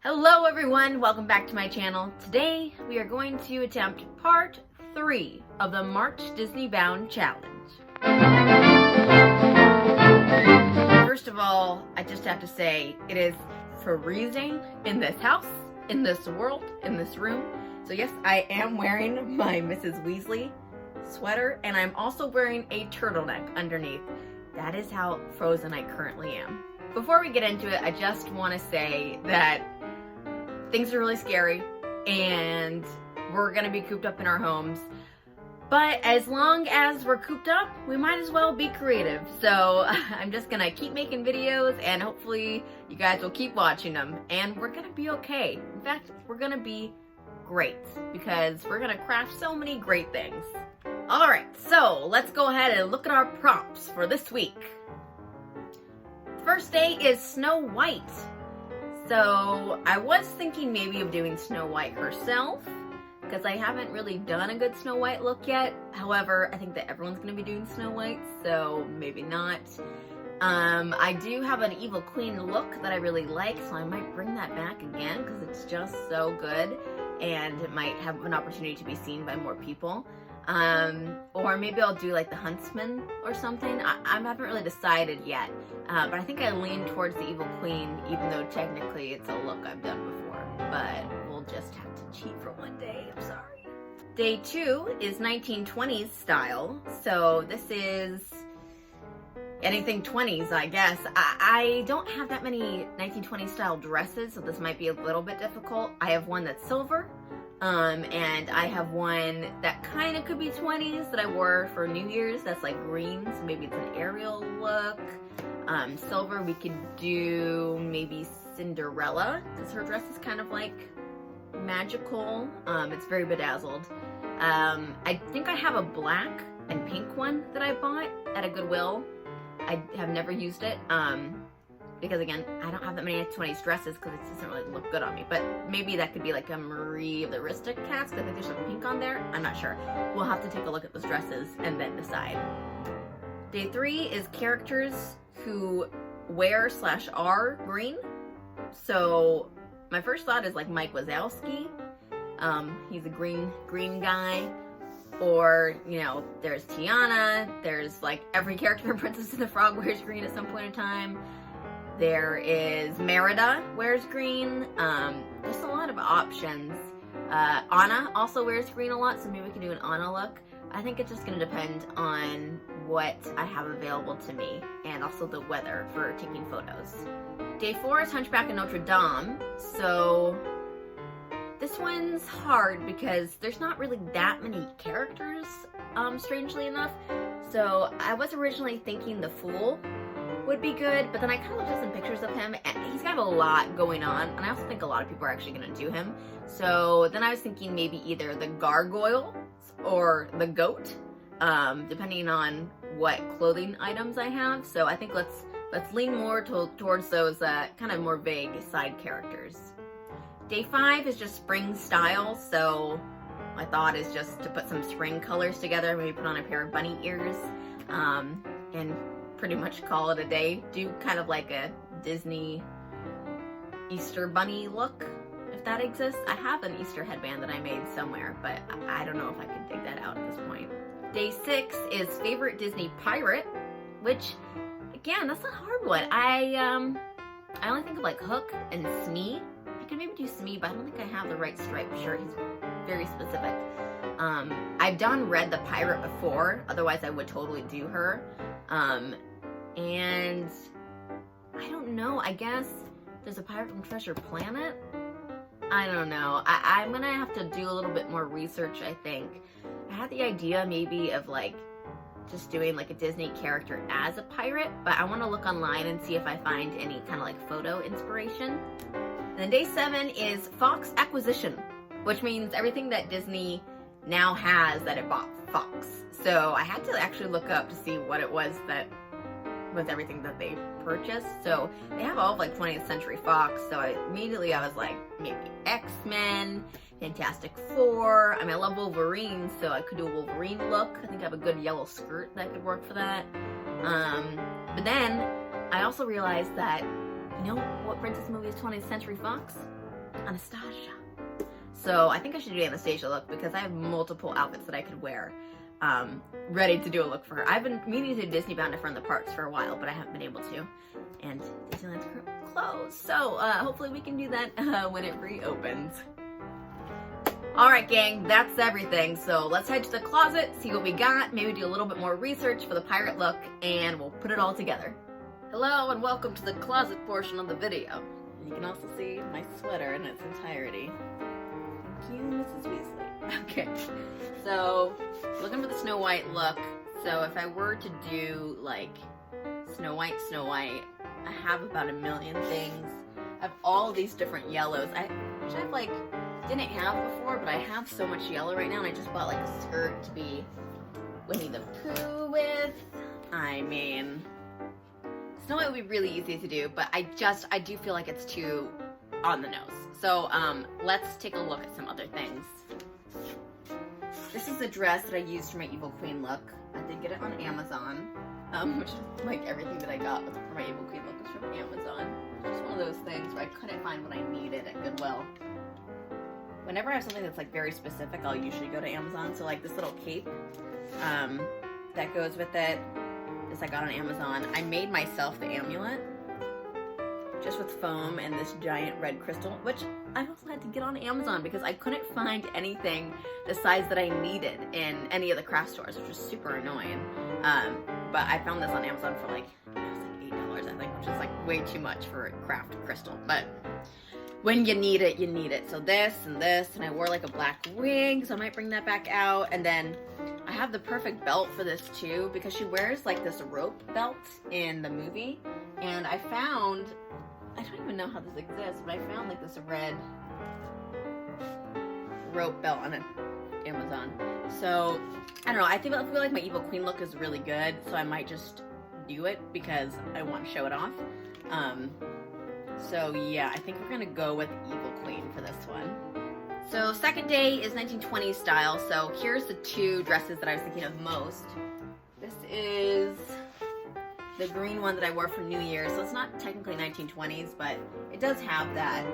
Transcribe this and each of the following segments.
Hello everyone, welcome back to my channel. Today we are going to attempt part 3 of the March Disneybound challenge. First of all, I just have to say it is freezing in this house, in this world, in this room. So yes, I am wearing my Mrs. Weasley sweater and I'm also wearing a turtleneck underneath. That is how frozen I currently am. Before we get into it, I just want to say that things are really scary and we're gonna be cooped up in our homes. But as long as we're cooped up, we might as well be creative. So I'm just gonna keep making videos and hopefully you guys will keep watching them and we're gonna be okay. In fact, we're gonna be great because we're gonna craft so many great things. All right, so let's go ahead and look at our prompts for this week. First day is Snow White. So I was thinking maybe of doing Snow White herself because I haven't really done a good Snow White look yet. However, I think that everyone's going to be doing Snow White, so maybe not. I do have an Evil Queen look that I really like, so I might bring that back again because it's just so good and it might have an opportunity to be seen by more people. Or maybe I'll do like the Huntsman or something. I haven't really decided yet, but I think I lean towards the Evil Queen, even though technically it's a look I've done before, but we'll just have to cheat for one day, I'm sorry. Day 2 is 1920s style, so this is anything 20s, I guess. I don't have that many 1920s style dresses, so this might be a little bit difficult. I have one that's silver, and I have one that kind of could be 20s that I wore for New Year's that's like green, so maybe it's an Ariel look. Silver, we could do maybe Cinderella, because her dress is kind of like magical. It's very bedazzled. I think I have a black and pink one that I bought at a Goodwill. I have never used it, because again, I don't have that many 20s dresses because it doesn't really look good on me. But maybe that could be like a Marie of the Aristocats, because I think there's some pink on there. I'm not sure. We'll have to take a look at those dresses and then decide. Day 3 is characters who wear/are green. So my first thought is like Mike Wazowski. He's a green guy. Or, you know, there's Tiana. There's like every character in Princess and the Frog wears green at some point in time. There is Merida wears green. There's a lot of options. Anna also wears green a lot, so maybe we can do an Anna look. I think it's just going to depend on what I have available to me and also the weather for taking photos. Day 4 is Hunchback of Notre Dame. So this one's hard because there's not really that many characters, strangely enough. So I was originally thinking the Fool would be good, but then I kind of looked at some pictures of him and he's got a lot going on, and I also think a lot of people are actually going to do him. So then I was thinking maybe either the Gargoyle or the Goat, depending on what clothing items I have. So I think let's lean more towards those kind of more vague side characters. Day 5 is just spring style, so my thought is just to put some spring colors together, maybe put on a pair of bunny ears, and pretty much call it a day. Do kind of like a Disney Easter bunny look, if that exists. I have an Easter headband that I made somewhere, but I don't know if I can dig that out at this point. Day 6 is favorite Disney pirate, which, again, that's a hard one. I only think of like Hook and Smee. I can maybe do Smee, but I don't think I have the right striped shirt. He's very specific. I've done Red the Pirate before, otherwise I would totally do her. And I don't know, I guess there's a pirate from Treasure Planet? I don't know. I'm gonna have to do a little bit more research, I think. I had the idea maybe of like just doing like a Disney character as a pirate, but I want to look online and see if I find any kind of like photo inspiration. And then day 7 is Fox acquisition, which means everything that Disney now has that it bought Fox. So I had to actually look up to see what it was that was everything that they purchased. So they have all of like 20th Century Fox. So I was like, maybe X-Men, Fantastic Four. I mean, I love Wolverine, so I could do a Wolverine look. I think I have a good yellow skirt that could work for that. But then I also realized that, you know what princess movie is 20th Century Fox? Anastasia. So I think I should do the Anastasia look because I have multiple outfits that I could wear ready to do a look for her. I've been meaning to Disneybound to front the parks for a while, but I haven't been able to. And Disneyland's closed. So hopefully we can do that when it reopens. Alright gang, that's everything. So let's head to the closet, see what we got, maybe do a little bit more research for the pirate look, and we'll put it all together. Hello and welcome to the closet portion of the video. You can also see my sweater in its entirety. Thank you, Mrs. Weasley. Okay, so looking for the Snow White look. So if I were to do like Snow White, I have about a million things. I have all these different yellows. Which I've like didn't have before, but I have so much yellow right now, and I just bought like a skirt to be Winnie the Pooh with. I mean, Snow White would be really easy to do, but I do feel like it's too on the nose. So let's take a look at some other things. This is the dress that I used for my Evil Queen look. I did get it on Amazon, which is like everything that I got for my Evil Queen look was from Amazon. It's just one of those things where I couldn't find what I needed at Goodwill. Whenever I have something that's like very specific, I'll usually go to Amazon. So like this little cape that goes with it, this I got on Amazon. I made myself the amulet just with foam and this giant red crystal, which I also had to get on Amazon because I couldn't find anything the size that I needed in any of the craft stores, which was super annoying. But I found this on Amazon for like, it was like $8, I think, which is like way too much for a craft crystal. But when you need it, you need it. So this, and I wore like a black wig, so I might bring that back out. And then I have the perfect belt for this too, because she wears like this rope belt in the movie. And I found, I don't even know how this exists, but I found like this red rope belt on Amazon. So, I don't know, I feel like my Evil Queen look is really good, so I might just do it because I want to show it off. So yeah, I think we're gonna go with Evil Queen for this one. So second day is 1920s style, so here's the two dresses that I was thinking of most. This is the green one that I wore for New Year's, so it's not technically 1920s, but it does have that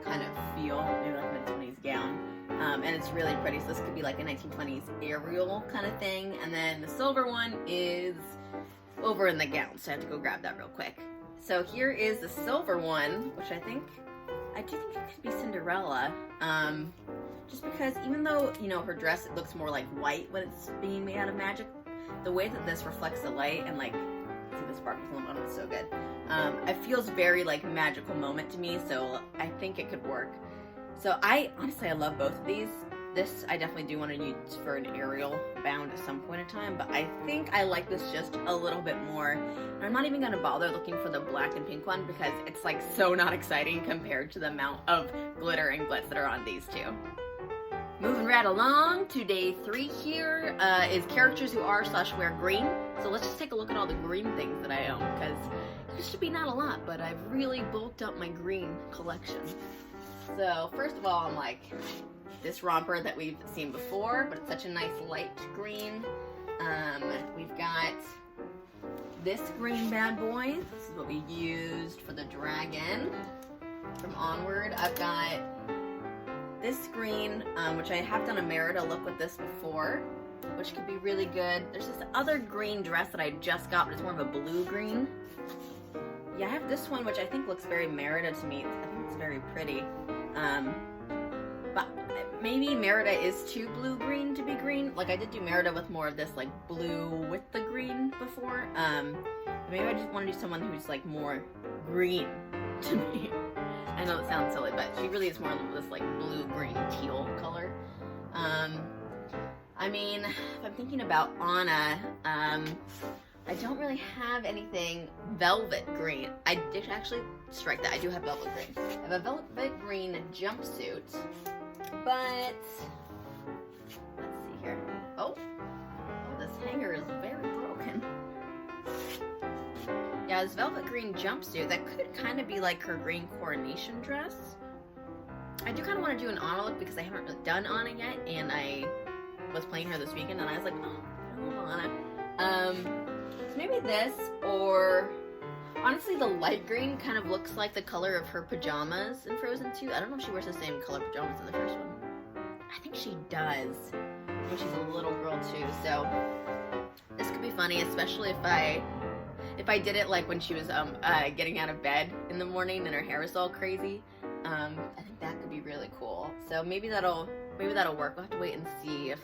kind of feel, maybe like a 1920s gown. And it's really pretty, so this could be like a 1920s Ariel kind of thing. And then the silver one is over in the gown, so I have to go grab that real quick. So here is the silver one, which I do think it could be Cinderella. Just because even though, you know, her dress, it looks more like white when it's being made out of magic, the way that this reflects the light and like, see the sparkles on the bottom, it's so good. It feels very like magical moment to me, so I think it could work. So honestly, I love both of these. This I definitely do want to use for an Ariel bound at some point in time, but I think I like this just a little bit more. And I'm not even going to bother looking for the black and pink one because it's like so not exciting compared to the amount of glitter and glitz that are on these two. Moving right along to day 3 here is characters who are/wear green. So let's just take a look at all the green things that I own, because it used to be not a lot, but I've really bulked up my green collection. So first of all, I'm like, this romper that we've seen before, but it's such a nice light green. We've got this green bad boy. This is what we used for the dragon from Onward. I've got this green, which I have done a Merida look with this before, which could be really good. There's this other green dress that I just got, but it's more of a blue green. Yeah, I have this one, which I think looks very Merida to me. I think it's very pretty. But maybe Merida is too blue-green to be green. Like, I did do Merida with more of this, like, blue with the green before. Maybe I just want to do someone who's, like, more green to me. I know it sounds silly, but she really is more of this, like, blue-green teal color. I mean, if I'm thinking about Anna, I don't really have anything velvet green. I did actually strike that. I do have velvet green. I have a velvet green jumpsuit, but let's see here. Oh, this hanger is very broken. Yeah, this velvet green jumpsuit, that could kind of be like her green coronation dress. I do kind of want to do an Anna look because I haven't really done Anna yet, and I was playing her this weekend, and I was like, oh, I love Anna. So maybe this, or Honestly, the light green kind of looks like the color of her pajamas in Frozen 2. I don't know if she wears the same color pajamas in the first one. I think she does when she's a little girl too. So this could be funny, especially if I did it like when she was getting out of bed in the morning and her hair was all crazy. I think that could be really cool. So maybe that'll work. We'll have to wait and see if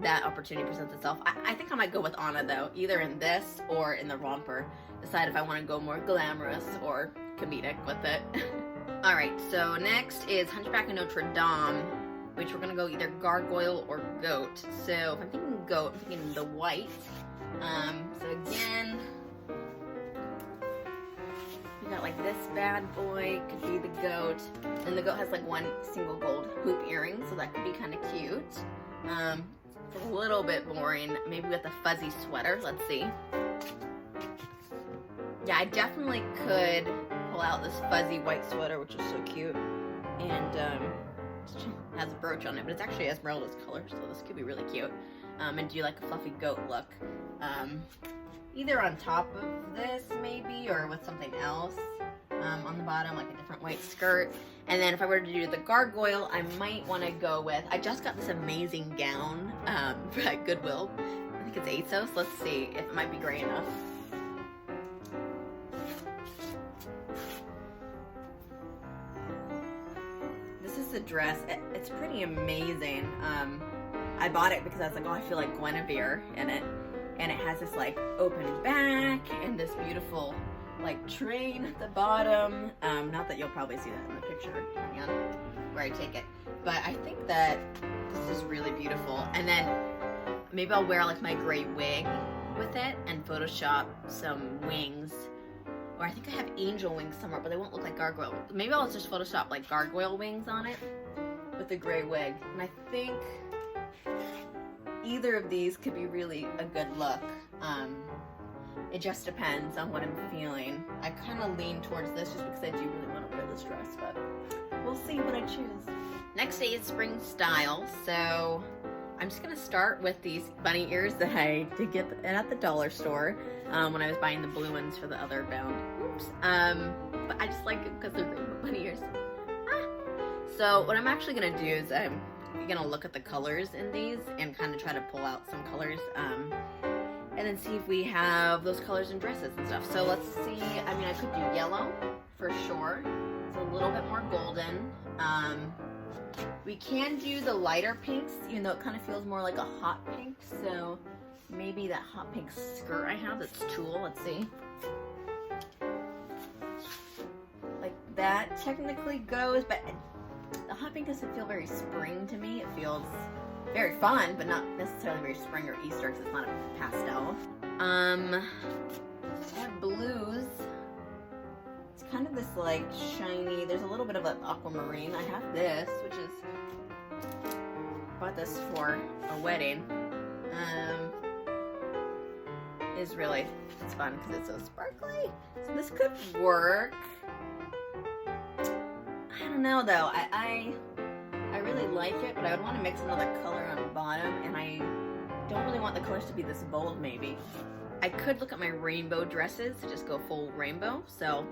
that opportunity presents itself. I think I might go with Anna though, either in this or in the romper. Decide if I want to go more glamorous or comedic with it. Alright, so next is Hunchback of Notre Dame, which we're going to go either gargoyle or goat. So if I'm thinking goat, I'm thinking the white. So again, we got like this bad boy, could be the goat. And the goat has like one single gold hoop earring, so that could be kind of cute. It's a little bit boring. Maybe with a fuzzy sweater. Let's see. Yeah, I definitely could pull out this fuzzy white sweater, which is so cute. And has a brooch on it, but it's actually Esmeralda's color, so this could be really cute. And do like a fluffy goat look. Either on top of this, maybe, or with something else on the bottom, like a different white skirt. And then if I were to do the gargoyle, I might want to go with, I just got this amazing gown at Goodwill. I think it's ASOS. Let's see if it might be gray enough. This is the dress. It's pretty amazing. I bought it because I was like, oh, I feel like Guinevere in it. And it has this like open back and this beautiful like train at the bottom. Not that you'll probably see that in the picture depending on where I take it. But I think that this is really beautiful. And then maybe I'll wear like my gray wig with it and Photoshop some wings. Or I think I have angel wings somewhere, but they won't look like gargoyle. Maybe I'll just Photoshop like gargoyle wings on it with the gray wig. And I think either of these could be really a good look. It just depends on what I'm feeling. I kind of lean towards this just because I do really want to wear this dress, but we'll see what I choose. Next day is spring style, so I'm just going to start with these bunny ears that I did get at the dollar store when I was buying the blue ones for the other bound. Oops. But I just like it because they're rainbow bunny ears. So what I'm actually going to do is I'm going to look at the colors in these and kind of try to pull out some colors and then see if we have those colors in dresses and stuff. So let's see. I mean, I could do yellow for sure. It's a little bit more golden. We can do the lighter pinks, even though it kind of feels more like a hot pink. So maybe that hot pink skirt I have that's tulle. Let's see. Like that technically goes, but the hot pink doesn't feel very spring to me. It feels very fun, but not necessarily very spring or Easter because it's not a pastel. I have blues. It's kind of this like shiny, there's a little bit of an aquamarine. I have this, which is, bought this for a wedding. It's fun because it's so sparkly. So this could work. I don't know though. I really like it, but I would want to mix another color on the bottom, and I don't really want the colors to be this bold. Maybe I could look at my rainbow dresses to just go full rainbow. So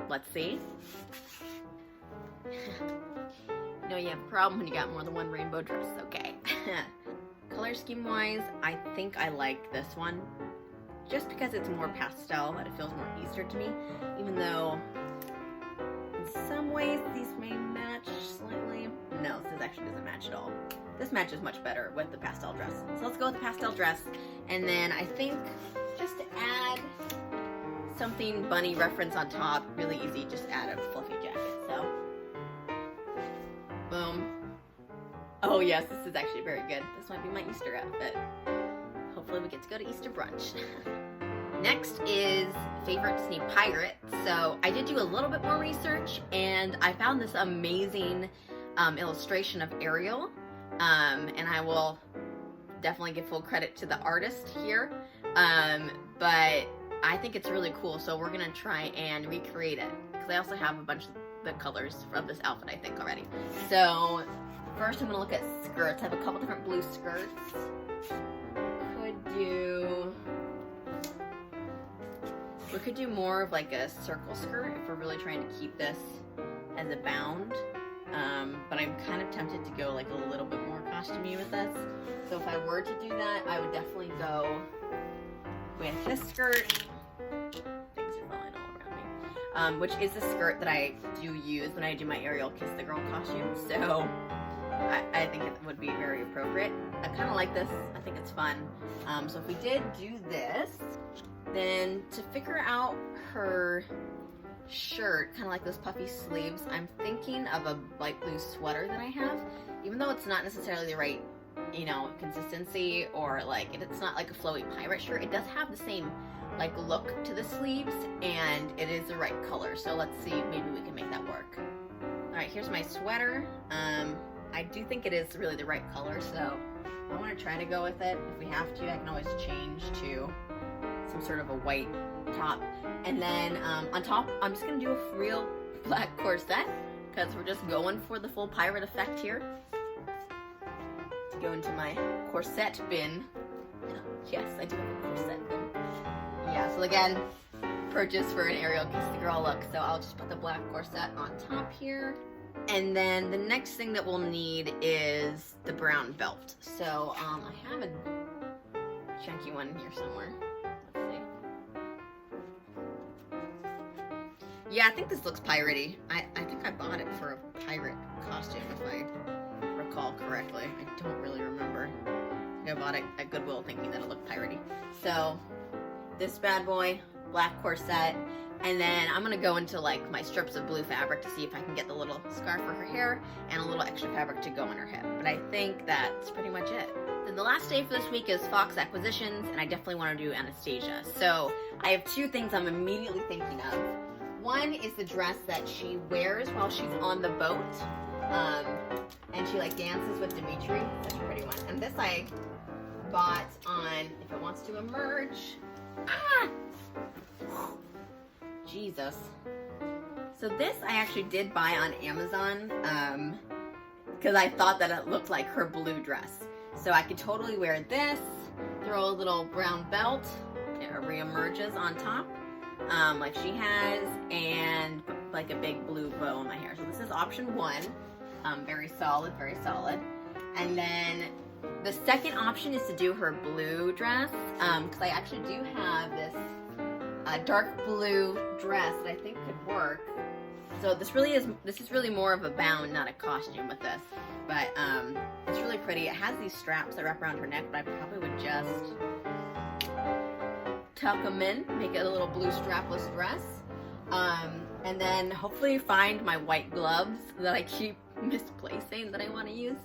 let's see. No, you have a problem when you got more than one rainbow dress. Okay. Color scheme wise, I think I like this one just because it's more pastel, but it feels more Easter to me, even though in some ways these may match slightly. No, this actually doesn't match at all. This matches much better with the pastel dress. So let's go with the pastel dress. And then I think just to add something bunny reference on top, really easy, just add a fluffy jacket. So, boom. Oh yes, this is actually very good. This might be my Easter outfit. Hopefully we get to go to Easter brunch. Next is favorite Disney pirate. So I did do a little bit more research and I found this amazing illustration of Ariel. And I will definitely give full credit to the artist here. But I think it's really cool. So we're gonna try and recreate it because I also have a bunch of the colors from this outfit I think already. So first I'm gonna look at skirts. I have a couple different blue skirts. Could do We could do more of like a circle skirt if we're really trying to keep this as a bound. But I'm kind of tempted to go like a little bit more costumey with this. So if I were to do that, I would definitely go with this skirt. Things are falling all around me. Which is the skirt that I do use when I do my Ariel Kiss the Girl costume. So I think it would be very appropriate. I kind of like this. I think it's fun. So if we did do this, then to figure out her shirt, kind of like those puffy sleeves, I'm thinking of a light blue sweater that I have. Even though it's not necessarily the right, you know, consistency, or like it's not like a flowy pirate shirt, it does have the same like look to the sleeves, and it is the right color. So let's see, maybe we can make that work. All right, here's my sweater. I do think it is really the right color, so I want to try to go with it. If we have to, I can always change to some sort of a white top. And then on top, I'm just going to do a real black corset, because we're just going for the full pirate effect here. To go into my corset bin. Yes, I do have a corset bin. Yeah, so again, purchase for an Ariel Kiss the Girl look. So I'll just put the black corset on top here. And then the next thing that we'll need is the brown belt. So I have a chunky one here somewhere. Let's see. Yeah, I think this looks piratey. I think I bought it for a pirate costume, if I recall correctly. I don't really remember. I think I bought it at Goodwill thinking that it looked piratey. So this bad boy, black corset. And then I'm gonna go into like my strips of blue fabric to see if I can get the little scarf for her hair and a little extra fabric to go on her head. But I think that's pretty much it. Then the last day for this week is Fox Acquisitions, and I definitely want to do Anastasia. So I have two things I'm immediately thinking of. One is the dress that she wears while she's on the boat, and she like dances with Dimitri. Such a pretty one. And this I bought on If It Wants to Emerge. Ah! Jesus. So this I actually did buy on Amazon because I thought that it looked like her blue dress. So I could totally wear this, throw a little brown belt, it reemerges on top like she has, and like a big blue bow in my hair. So this is option one. Very solid, very solid. And then the second option is to do her blue dress because I actually do have this dark blue dress that I think could work. So this is really more of a bound, not a costume with this. But it's really pretty. It has these straps that wrap around her neck, but I probably would just tuck them in, make it a little blue strapless dress. And then hopefully find my white gloves that I keep misplacing that I want to use.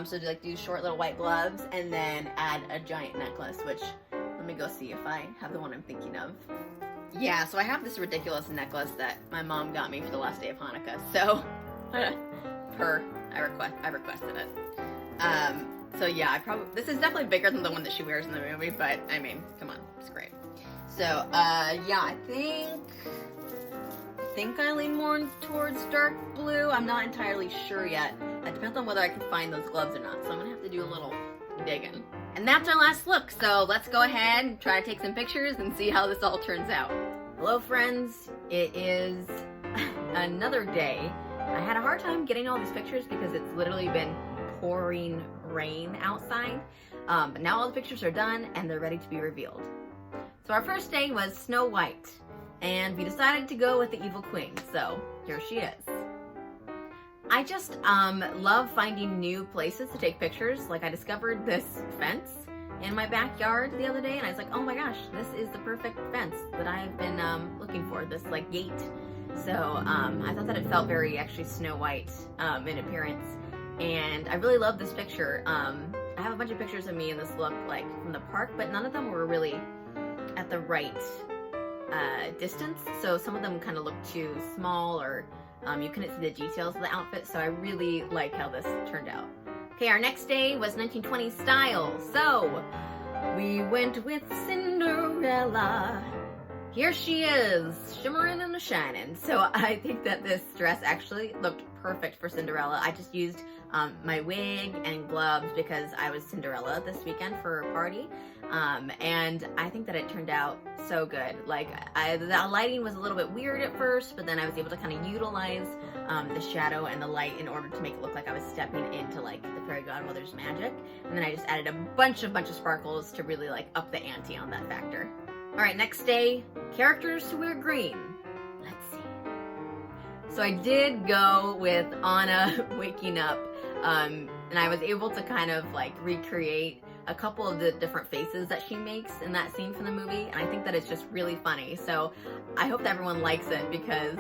So like do short little white gloves and then add a giant necklace, which let me go see if I have the one I'm thinking of. Yeah, so I have this ridiculous necklace that my mom got me for the last day of Hanukkah. So, I requested it. So yeah, this is definitely bigger than the one that she wears in the movie, but I mean, come on, it's great. So, yeah, I think I lean more towards dark blue. I'm not entirely sure yet. It depends on whether I can find those gloves or not. So I'm gonna have to do a little digging. And that's our last look, so let's go ahead and try to take some pictures and see how this all turns out. Hello friends, it is another day. I had a hard time getting all these pictures because it's literally been pouring rain outside. But now all the pictures are done and they're ready to be revealed. So our first day was Snow White, and we decided to go with the Evil Queen, so here she is. I just love finding new places to take pictures. Like I discovered this fence in my backyard the other day and I was like, oh my gosh, this is the perfect fence that I've been looking for, this like gate. So I thought that it felt very actually Snow White in appearance, and I really love this picture. I have a bunch of pictures of me in this look like from the park, but none of them were really at the right distance. So some of them kind of look too small, or you couldn't see the details of the outfit, so I really like how this turned out. Okay, our next day was 1920s style, so we went with Cinderella. here she is, shimmering and shining. So I think that this dress actually looked perfect for Cinderella. I just used my wig and gloves because I was Cinderella this weekend for a party. And I think that it turned out so good. Like, the lighting was a little bit weird at first, but then I was able to kind of utilize the shadow and the light in order to make it look like I was stepping into like the fairy godmother's magic. And then I just added a bunch of sparkles to really like up the ante on that factor. All right, next day, characters who wear green. Let's see. So I did go with Anna waking up, and I was able to kind of like recreate a couple of the different faces that she makes in that scene from the movie, and I think that it's just really funny. So I hope that everyone likes it because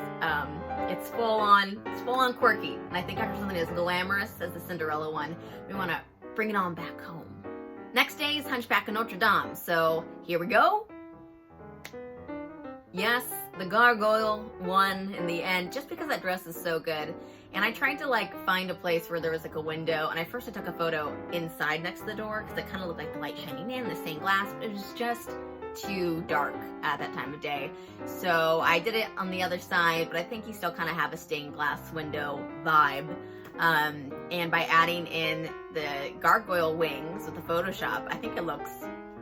it's full on quirky, and I think after something as glamorous as the Cinderella one, we want to bring it on back home. Next day is Hunchback of Notre Dame, so here we go. Yes, the gargoyle won in the end, just because that dress is so good. And I tried to like find a place where there was like a window, and I took a photo inside next to the door because it kind of looked like the light shining in, the stained glass, but it was just too dark at that time of day. So I did it on the other side, but I think you still kind of have a stained glass window vibe. And by adding in the gargoyle wings with the Photoshop, I think it looks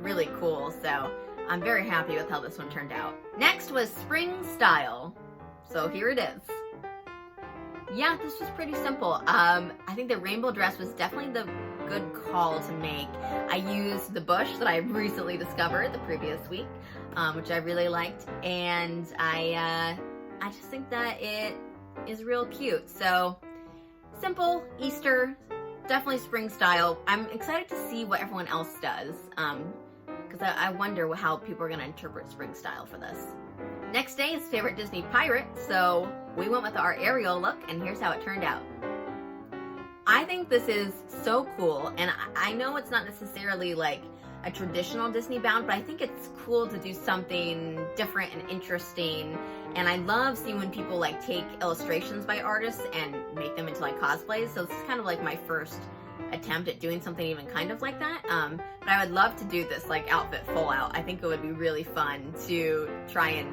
really cool. So I'm very happy with how this one turned out. Next was spring style. So here it is. Yeah, this was pretty simple. I think the rainbow dress was definitely the good call to make. I used the bush that I recently discovered the previous week, which I really liked, and I just think that it is real cute. So simple, Easter, definitely spring style. I'm excited to see what everyone else does, because I wonder how people are going to interpret spring style for this. Next day is favorite Disney pirate, so we went with our Ariel look, and here's how it turned out. I think this is so cool, and I know it's not necessarily like a traditional Disneybound, but I think it's cool to do something different and interesting, and I love seeing when people like take illustrations by artists and make them into like cosplays, so this is kind of like my first attempt at doing something even kind of like that, but I would love to do this like outfit full out. I think it would be really fun to try and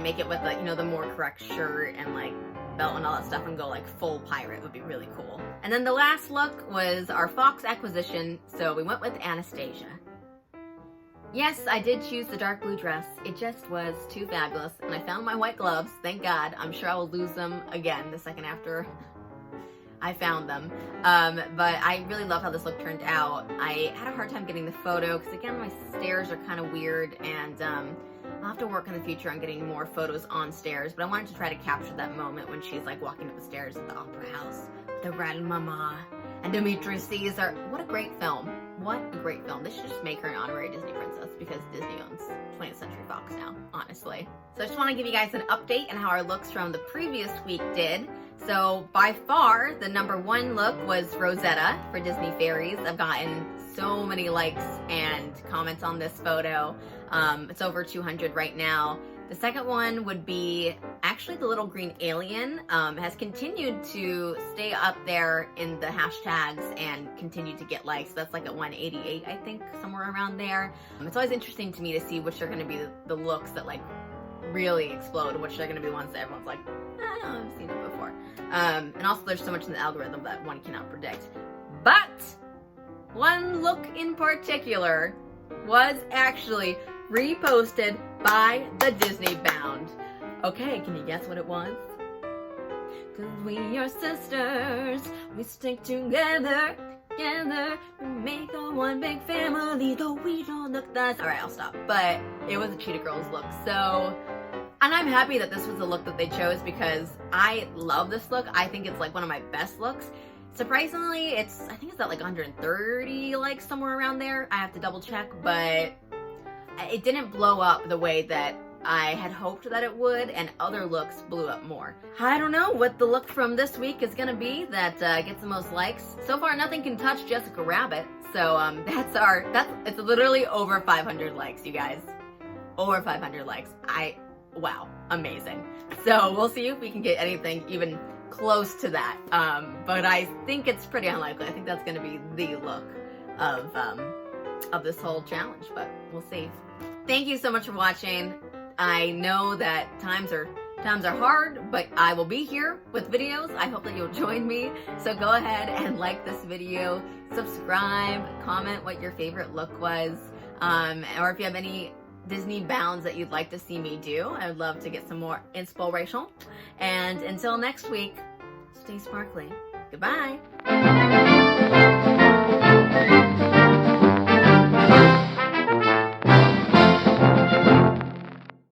make it with the, you know, the more correct shirt and like belt and all that stuff and go like full pirate. Would be really cool. And then the last look was our Fox acquisition, so we went with Anastasia. Yes, I did choose the dark blue dress. It just was too fabulous, and I found my white gloves, thank God. I'm sure I will lose them again the second after I found them, but I really love how this look turned out. I had a hard time getting the photo because, again, my stairs are kind of weird, and I'll have to work in the future on getting more photos on stairs, but I wanted to try to capture that moment when she's like walking up the stairs at the Opera House, the Red Mama, and Demetrius Caesar. What a great film. What a great film. They should just make her an honorary Disney princess because Disney owns 20th Century Fox now, honestly. So I just want to give you guys an update on how our looks from the previous week did. So by far, the #1 look was Rosetta for Disney Fairies. I've gotten so many likes and comments on this photo. It's over 200 right now. The second one would be actually the little green alien. Has continued to stay up there in the hashtags and continue to get likes. That's like at 188, I think, somewhere around there. It's always interesting to me to see which are going to be the looks that like really explode, which are going to be ones that everyone's like, I've seen it before. And also there's so much in the algorithm that one cannot predict. But one look in particular was actually reposted by the Disneybound. Okay, can you guess what it was? 'Cause we are sisters, we stick together, we make a one big family, though we don't look that. Alright, I'll stop. But it was a Cheetah Girls look, so... And I'm happy that this was the look that they chose because I love this look. I think it's like one of my best looks. Surprisingly, I think it's at like 130 likes, somewhere around there. I have to double check, but it didn't blow up the way that I had hoped that it would, and other looks blew up more. I don't know what the look from this week is gonna be that gets the most likes. So far, nothing can touch Jessica Rabbit. So it's literally over 500 likes, you guys. Over 500 likes. Wow, amazing. So we'll see if we can get anything even close to that. But I think it's pretty unlikely. I think that's gonna be the look of this whole challenge, but we'll see. Thank you so much for watching. I know that times are hard, but I will be here with videos. I hope that you'll join me. So go ahead and like this video, subscribe, comment what your favorite look was, or if you have any Disneybounds that you'd like to see me do. I would love to get some more inspiration. And until next week, stay sparkly. Goodbye.